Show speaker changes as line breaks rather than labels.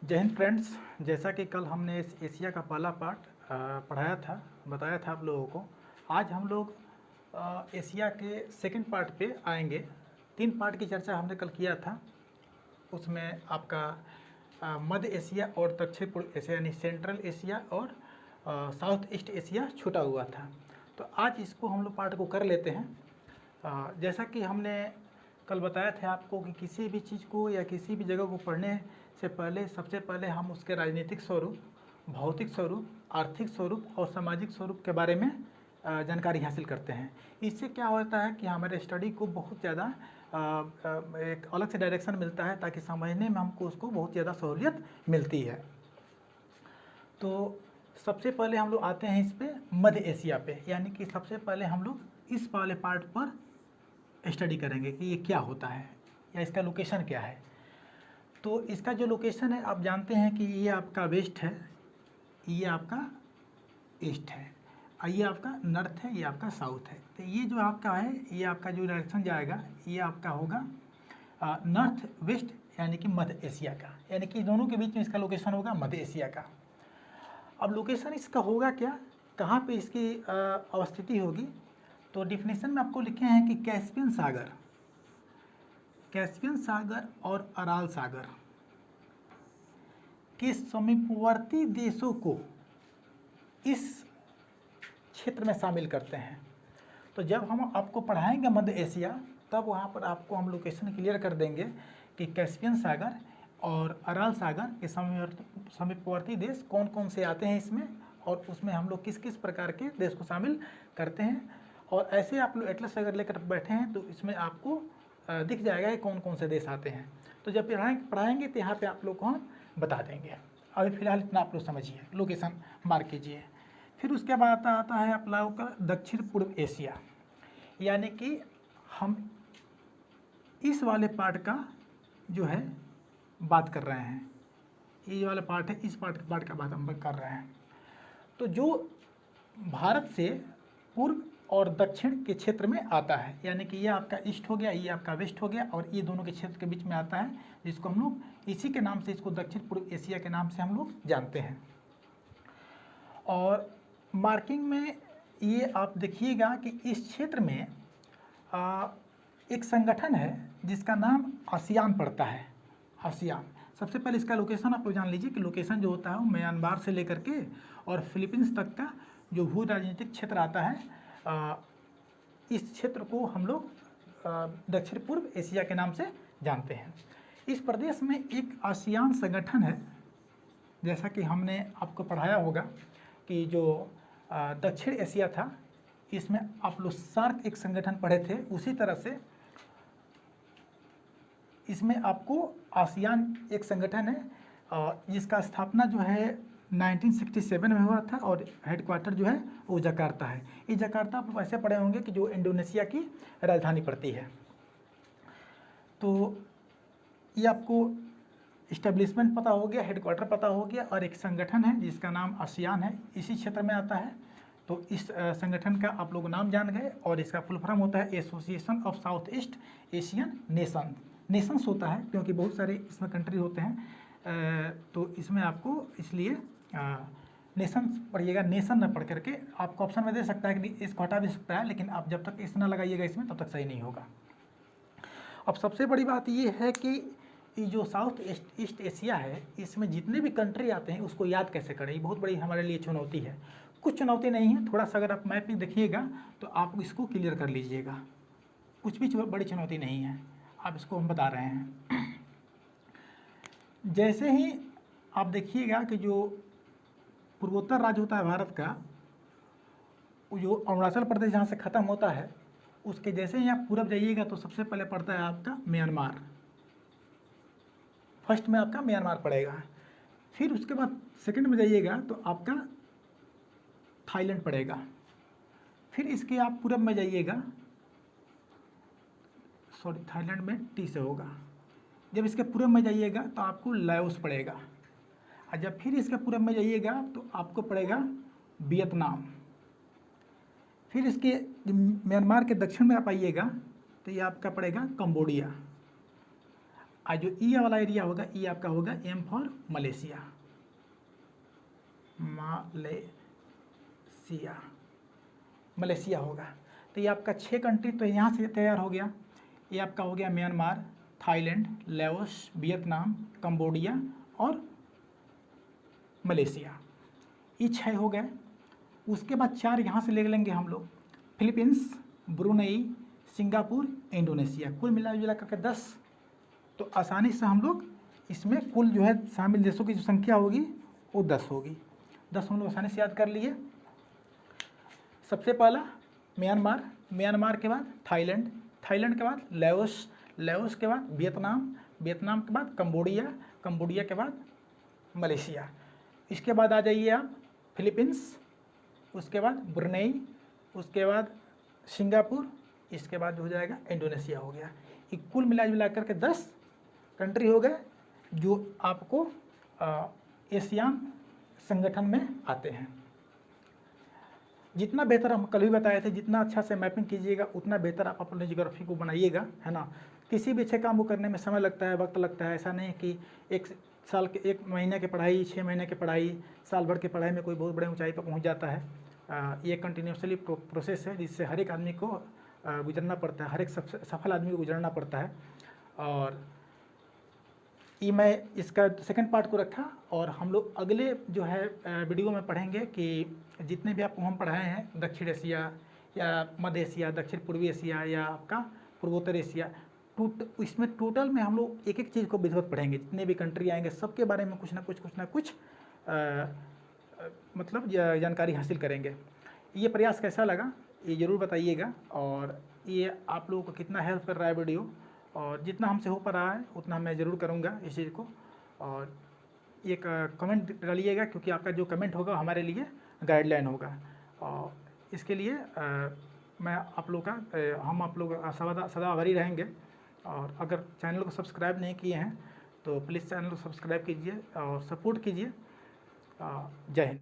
जय हिंद फ्रेंड्स। जैसा कि कल हमने इस एशिया का पहला पार्ट पढ़ाया था, बताया था आप लोगों को। आज हम लोग एशिया के सेकंड पार्ट पे आएंगे। 3 पार्ट की चर्चा हमने कल किया था। उसमें आपका मध्य एशिया और दक्षिण पूर्व एशिया यानी सेंट्रल एशिया और साउथ ईस्ट एशिया छूटा हुआ था। तो आज इसको हम लोग पार्ट को कर लेते हैं। जैसा कि हमने कल बताया था आपको कि किसी भी चीज़ को या किसी भी जगह को पढ़ने से पहले सबसे पहले हम उसके राजनीतिक स्वरूप, भौतिक स्वरूप, आर्थिक स्वरूप और सामाजिक स्वरूप के बारे में जानकारी हासिल करते हैं। इससे क्या होता है कि हमारे स्टडी को बहुत ज़्यादा एक अलग से डायरेक्शन मिलता है, ताकि समझने में हमको उसको बहुत ज़्यादा सहूलियत मिलती है। तो सबसे पहले हम लोग आते हैं इस पे मध्य एशिया पे, यानी कि सबसे पहले हम लोग इस वाले पार्ट पर स्टडी करेंगे कि ये क्या होता है या इसका लोकेशन क्या है। तो इसका जो लोकेशन है आप जानते हैं कि ये आपका वेस्ट है, ये आपका ईस्ट है, और ये आपका नॉर्थ है, ये आपका साउथ है। तो ये जो आपका है, ये आपका जो डायरेक्शन जाएगा ये आपका होगा नॉर्थ वेस्ट, यानी कि मध्य एशिया का, यानी कि दोनों के बीच में इसका लोकेशन होगा मध्य एशिया का। अब लोकेशन इसका होगा क्या, कहाँ पे इसकी अवस्थिति होगी? तो डिफिनेशन में आपको लिखे हैं कि कैस्पियन सागर और अराल सागर के समीपवर्ती देशों को इस क्षेत्र में शामिल करते हैं। तो जब हम आपको पढ़ाएंगे मध्य एशिया, तब वहाँ पर आपको हम लोकेशन क्लियर कर देंगे कि कैस्पियन सागर और अराल सागर के समीपवर्ती देश कौन कौन से आते हैं इसमें, और उसमें हम लोग किस किस प्रकार के देश को शामिल करते हैं। और ऐसे आप लोग एटलस अगर लेकर बैठे हैं तो इसमें आपको दिख जाएगा कि कौन कौन से देश आते हैं। तो जब पढ़ाएंगे तो यहाँ पे आप लोग को हम बता देंगे। अभी फिलहाल इतना आप लोग समझिए, लोकेशन मार्क कीजिए। फिर उसके बाद आता है आप लोगों का दक्षिण पूर्व एशिया, यानी कि हम इस वाले पार्ट का जो है बात कर रहे हैं। ये वाला पार्ट है, इस पार्ट का बात हम कर रहे हैं। तो जो भारत से पूर्व और दक्षिण के क्षेत्र में आता है, यानी कि ये आपका ईस्ट हो गया, ये आपका वेस्ट हो गया, और ये दोनों के क्षेत्र के बीच में आता है, जिसको हम लोग इसी के नाम से, इसको दक्षिण पूर्व एशिया के नाम से हम लोग जानते हैं। और मार्किंग में ये आप देखिएगा कि इस क्षेत्र में एक संगठन है जिसका नाम आसियान पड़ता है। आसियान, सबसे पहले इसका लोकेशन आप लोग जान लीजिए कि लोकेशन जो होता है वो म्यांमार से लेकर के और फिलीपींस तक का जो भू राजनीतिक क्षेत्र आता है, इस क्षेत्र को हम लोग दक्षिण पूर्व एशिया के नाम से जानते हैं। इस प्रदेश में एक आसियान संगठन है, जैसा कि हमने आपको पढ़ाया होगा कि जो दक्षिण एशिया था, इसमें आप लोग सार्क एक संगठन पढ़े थे, उसी तरह से इसमें आपको आसियान एक संगठन है जिसका स्थापना जो है 1967 में हुआ था, और हेडक्वार्टर जो है वो जकार्ता है। ये जकार्ता आप वैसे पढ़े होंगे कि जो इंडोनेशिया की राजधानी पड़ती है। तो ये आपको इस्टेब्लिशमेंट पता हो गया, हेडक्वार्टर पता हो गया, और एक संगठन है जिसका नाम आसियान है, इसी क्षेत्र में आता है। तो इस संगठन का आप लोग नाम जान गए, और इसका फुल फॉर्म होता है association of south east Asian Nations होता है, क्योंकि बहुत सारे इसमें कंट्री होते हैं। तो इसमें आपको इसलिए नेशंस पढ़िएगा, नेशन न पढ़ करके। आपको ऑप्शन में दे सकता है कि इसको हटा भी सकता है, लेकिन आप जब तक इस ना लगाइएगा इसमें तब तक सही नहीं होगा। अब सबसे बड़ी बात ये है कि ये जो साउथ ईस्ट एशिया है, इसमें जितने भी कंट्री आते हैं उसको याद कैसे करें, ये बहुत बड़ी हमारे लिए चुनौती है। कुछ चुनौती नहीं है, थोड़ा सा अगर आप मैप में देखिएगा तो आप इसको क्लियर कर लीजिएगा। कुछ भी बड़ी चुनौती नहीं है, आप इसको हम बता रहे हैं। जैसे ही आप देखिएगा कि जो पूर्वोत्तर राज्य होता है भारत का, जो अरुणाचल प्रदेश जहाँ से ख़त्म होता है, उसके जैसे ही आप पूरब जाइएगा तो सबसे पहले पड़ता है आपका म्यांमार। फर्स्ट में आपका म्यांमार पड़ेगा। फिर उसके बाद सेकंड में जाइएगा तो आपका थाईलैंड पड़ेगा। फिर इसके आप पूरब में जाइएगा, सॉरी थाईलैंड में टी से होगा। जब इसके पूरब में जाइएगा तो आपको लाओस पड़ेगा, और जब फिर इसके पूरब में जाइएगा तो आपको पड़ेगा वियतनाम। फिर इसके म्यांमार के दक्षिण में आप आइएगा तो ये आपका पड़ेगा कंबोडिया। आज जो ई वाला एरिया होगा, ई आपका होगा एम फॉर मलेशिया, मलेशिया होगा। तो ये आपका 6 कंट्री तो यहाँ से तैयार हो गया। ये आपका हो गया Myanmar, Thailand, Laos, Vietnam, Cambodia और मलेशिया, ये 6 हो गए। उसके बाद 4 यहाँ से ले लेंगे हम लोग, फिलीपींस, ब्रुनेई, सिंगापुर, इंडोनेशिया, कुल मिला जुला करके 10। तो आसानी से हम लोग इसमें कुल जो है शामिल देशों की जो संख्या होगी वो 10 होगी। 10 हम लोग आसानी से याद कर लिए। सबसे पहला म्यांमार, म्यांमार के बाद थाईलैंड, थाईलैंड के बाद लाओस, लाओस के बाद वियतनाम, वियतनाम के बाद कंबोडिया, कंबोडिया के बाद मलेशिया। इसके बाद आ जाइए आप फिलीपींस, उसके बाद ब्रुनेई, उसके बाद सिंगापुर, इसके बाद हो जाएगा इंडोनेशिया हो गया। ये कुल मिला जुला करके 10 कंट्री हो गए जो आपको एशियान संगठन में आते हैं। जितना बेहतर हम कल भी बताए थे, जितना अच्छा से मैपिंग कीजिएगा उतना बेहतर आप अपने ज्योग्राफी को बनाइएगा, है ना। किसी भी अच्छे काम को करने में समय लगता है, वक्त लगता है। ऐसा नहीं कि 1 साल के 1 महीने की पढ़ाई, 6 महीने की पढ़ाई, साल भर की पढ़ाई में कोई बहुत बड़े ऊंचाई पर पहुंच जाता है। ये कंटिन्यूसली प्रोसेस है जिससे हर एक आदमी को गुजरना पड़ता है, हर एक सफल आदमी को गुजरना पड़ता है। और ये मैं इसका सेकंड पार्ट को रखा, और हम लोग अगले जो है वीडियो में पढ़ेंगे कि जितने भी आपको हम पढ़ाए हैं, दक्षिण एशिया या मध्य एशिया, दक्षिण पूर्वी एशिया या आपका पूर्वोत्तर एशिया, इसमें टोटल में हम लोग एक एक चीज़ को विधिवत पढ़ेंगे। जितने भी कंट्री आएंगे सबके बारे में कुछ ना कुछ मतलब जानकारी हासिल करेंगे। ये प्रयास कैसा लगा ये ज़रूर बताइएगा, और ये आप लोगों को कितना हेल्प कर रहा है वीडियो, और जितना हमसे हो पा रहा है उतना मैं ज़रूर करूँगा इस चीज़ को। और एक कमेंट डालिएगा, क्योंकि आपका जो कमेंट होगा हमारे लिए गाइडलाइन होगा। और इसके लिए मैं आप लोग का हम आप लोग सदा आभारी रहेंगे। और अगर चैनल को सब्सक्राइब नहीं किए हैं तो प्लीज़ चैनल को सब्सक्राइब कीजिए और सपोर्ट कीजिए। जय हिंद।